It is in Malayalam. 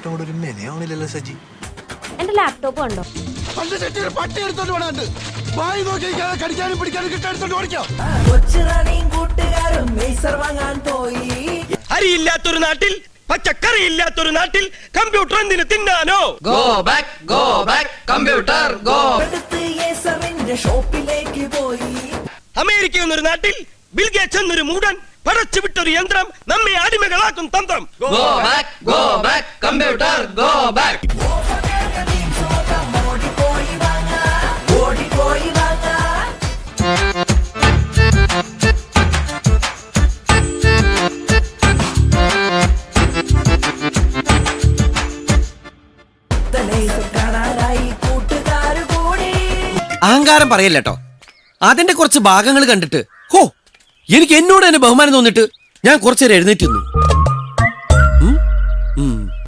ലാപ്ടോപ്പ് കൂടെ ഒരു മെനയാവണില്ലല്ലോ സജി. എന്റെ ലാപ്ടോപ്പ് കണ്ടോ? പട്ടി എടുത്തോണ്ട് പോണാണ്ട് വായി നോക്കി കടിക്കാനും പിടിക്കാനും കിട്ടെടുത്തോണ്ട് ഓടിക്കോ. അരിയില്ലാത്തൊരു നാട്ടിൽ പച്ചക്കറി ഇല്ലാത്തൊരു നാട്ടിൽ കമ്പ്യൂട്ടർ എന്തിനു തിന്നാനോ? Go back computer go. America എന്നൊരു നാട്ടിൽ ബിൽ ഗേറ്റ്സ് എന്നൊരു മൂടൻ പടച്ചു വിട്ടൊരു യന്ത്രം നമ്മെ അടിമകളാക്കും തന്ത്രം. Go back computer go back. അഹങ്കാരം പറയല്ലോ. അതിന്റെ കുറച്ച് ഭാഗങ്ങൾ കണ്ടിട്ട് ഹോ എനിക്ക് എന്നോട് തന്നെ ബഹുമാനം തോന്നിട്ട് ഞാൻ കുറച്ചേരം എഴുന്നേറ്റ് നിന്നു.